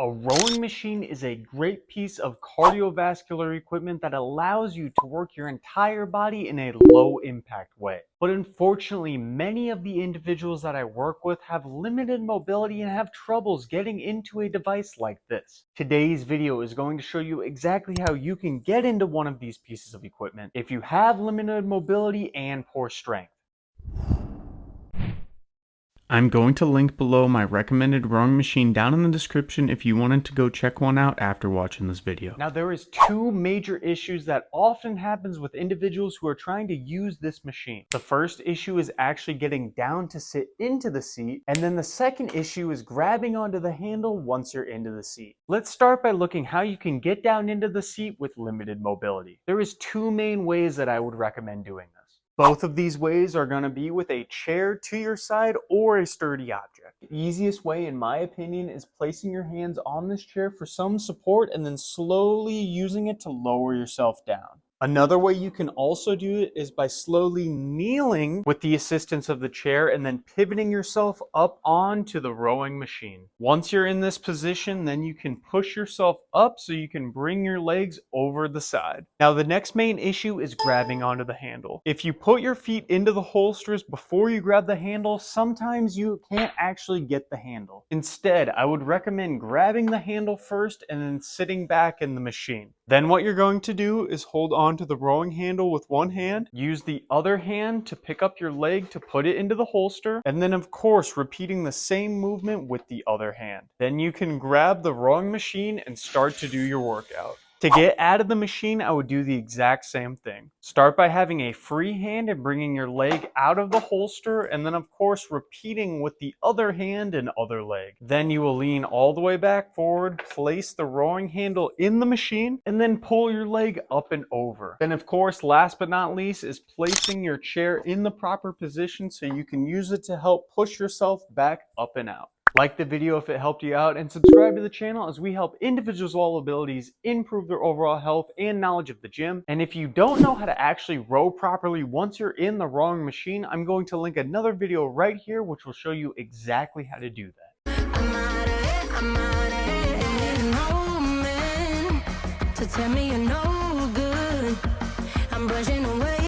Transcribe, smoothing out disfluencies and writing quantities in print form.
A rowing machine is a great piece of cardiovascular equipment that allows you to work your entire body in a low impact way. But unfortunately, many of the individuals that I work with have limited mobility and have troubles getting into a device like this. Today's video is going to show you exactly how you can get into one of these pieces of equipment if you have limited mobility and poor strength. I'm going to link below my recommended rowing machine down in the description if you wanted to go check one out after watching this video. Now there is two major issues that often happens with individuals who are trying to use this machine. The first issue is actually getting down to sit into the seat, and then the second issue is grabbing onto the handle once you're into the seat. Let's start by looking how you can get down into the seat with limited mobility. There is two main ways that I would recommend doing this. Both of these ways are going to be with a chair to your side or a sturdy object. The easiest way, in my opinion, is placing your hands on this chair for some support and then slowly using it to lower yourself down. Another way you can also do it is by slowly kneeling with the assistance of the chair and then pivoting yourself up onto the rowing machine. Once you're in this position, then you can push yourself up so you can bring your legs over the side. Now the next main issue is grabbing onto the handle. If you put your feet into the holsters before you grab the handle, sometimes you can't actually get the handle. Instead, I would recommend grabbing the handle first and then sitting back in the machine. Then what you're going to do is hold on to the rowing handle with one hand, use the other hand to pick up your leg to put it into the holster, and then of course repeating the same movement with the other hand. Then you can grab the rowing machine and start to do your workout. To get out of the machine, I would do the exact same thing. Start by having a free hand and bringing your leg out of the holster, and then of course repeating with the other hand and other leg. Then you will lean all the way back forward, place the rowing handle in the machine, and then pull your leg up and over. Then of course, last but not least, is placing your chair in the proper position so you can use it to help push yourself back up and out. Like the video if it helped you out, and subscribe to the channel as we help individuals with all abilities improve their overall health and knowledge of the gym. And if you don't know how to actually row properly once you're in the rowing machine, I'm going to link another video right here which will show you exactly how to do that.